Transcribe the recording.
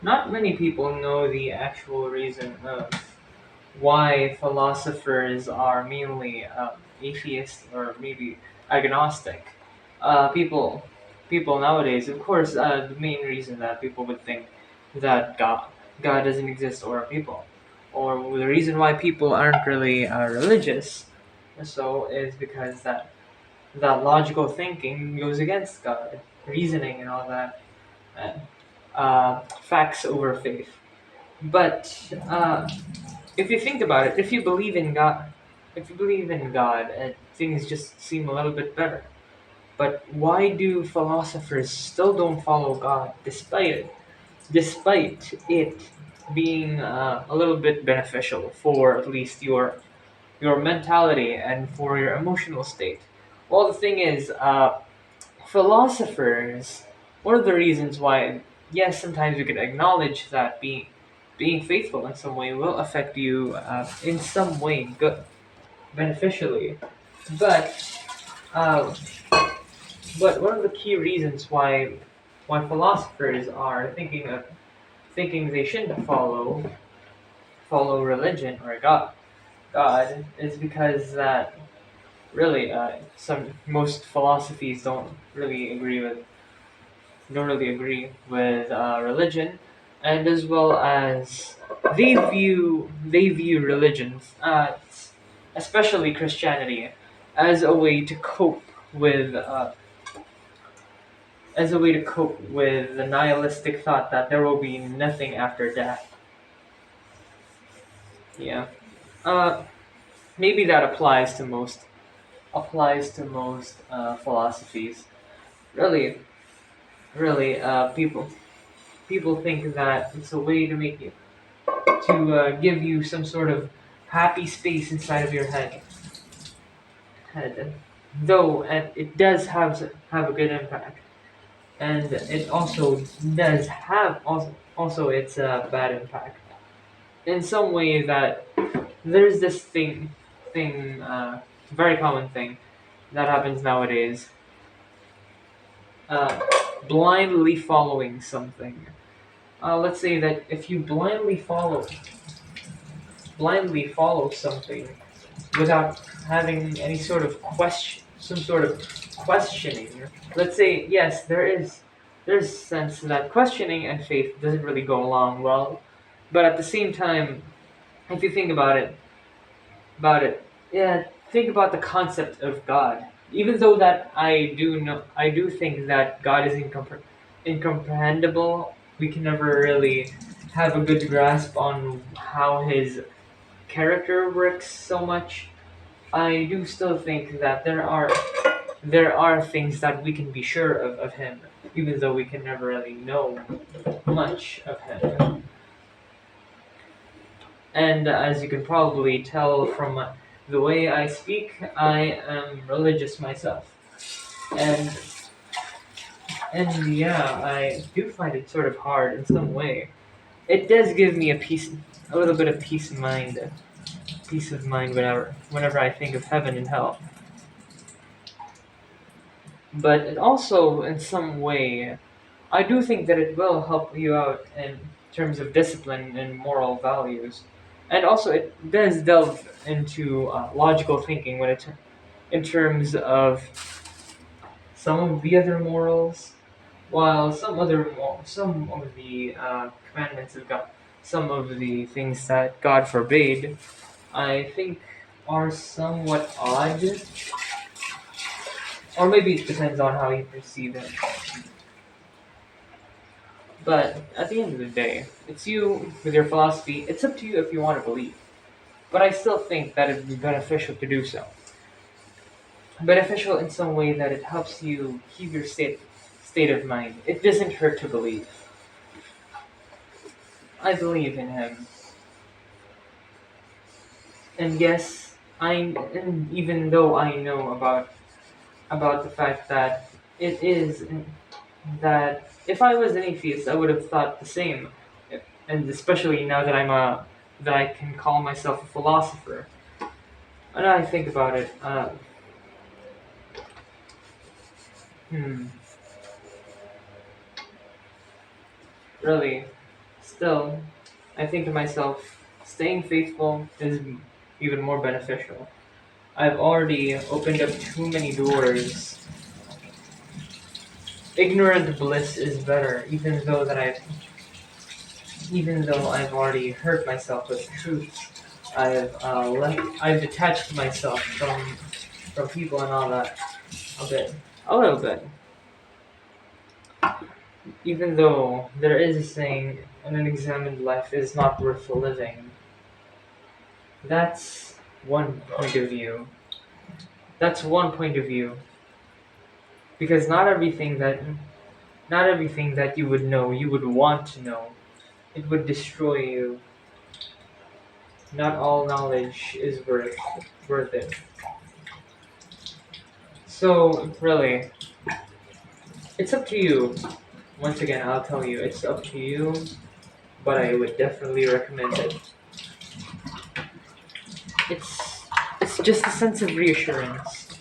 Not many people know the actual reason of why philosophers are mainly atheist or maybe agnostic. People, people nowadays, of course, the main reason that people would think that God doesn't exist, or people, or the reason why people aren't really religious, so is because that logical thinking goes against God, reasoning and all that, and facts over faith. But if you think about it, if you believe in God, things just seem a little bit better. But why do philosophers still don't follow God, despite it being a little bit beneficial for at least your mentality and for your emotional state? Well, the thing is, philosophers, one of the reasons why, yes, sometimes we could acknowledge that being faithful in some way will affect you in some way good beneficially, but uh, but one of the key reasons why philosophers are thinking they shouldn't follow religion or God is because that really some most philosophies don't really agree with religion, and as well as they view religions, especially Christianity, as a way to cope with the nihilistic thought that there will be nothing after death. Yeah, uh, maybe that applies to most philosophies. Really, really, people think that it's a way to make you to give you some sort of happy space inside of your head. Though and it does have a good impact, and it also does have also its bad impact in some way. That there's this very common thing that happens nowadays, uh, blindly following something. Let's say that if you blindly follow something without having any sort of some sort of questioning. Let's say yes, there's a sense that questioning and faith doesn't really go along well, but at the same time, if you think about it, yeah, think about the concept of God. Even though that I do think that God is incomprehensible. We can never really have a good grasp on how his character works so much. I do still think that there are things that we can be sure of him, even though we can never really know much of him. And as you can probably tell from the way I speak, I am religious myself, and and yeah, I do find it sort of hard in some way. It does give me a little bit of peace of mind whenever I think of heaven and hell. But it also, in some way, I do think that it will help you out in terms of discipline and moral values, and also it does delve into logical thinking in terms of some of the other morals, while some of the commandments of God, some of the things that God forbade, I think are somewhat odd, or maybe it depends on how you perceive it. But at the end of the day, it's you with your philosophy. It's up to you if you want to believe. But I still think that it'd be beneficial to do so. Beneficial in some way that it helps you keep your state of mind. It doesn't hurt to believe. I believe in him, and yes, and even though I know about the fact that it is that if I was an atheist, I would have thought the same. And especially now that I can call myself a philosopher. And I think about it, hmm, really. Still, I think to myself, staying faithful is even more beneficial. I've already opened up too many doors. Ignorant bliss is better, even though I've already hurt myself with truth. I've detached myself from people and all that a bit, a little bit. Even though there is a saying, an unexamined life is not worth living. That's one point of view. That's one point of view. Because not everything that you would know, you would want to know. It would destroy you. Not all knowledge is worth it. So really, it's up to you. Once again, I'll tell you, it's up to you, but I would definitely recommend it. It's it's just a sense of reassurance.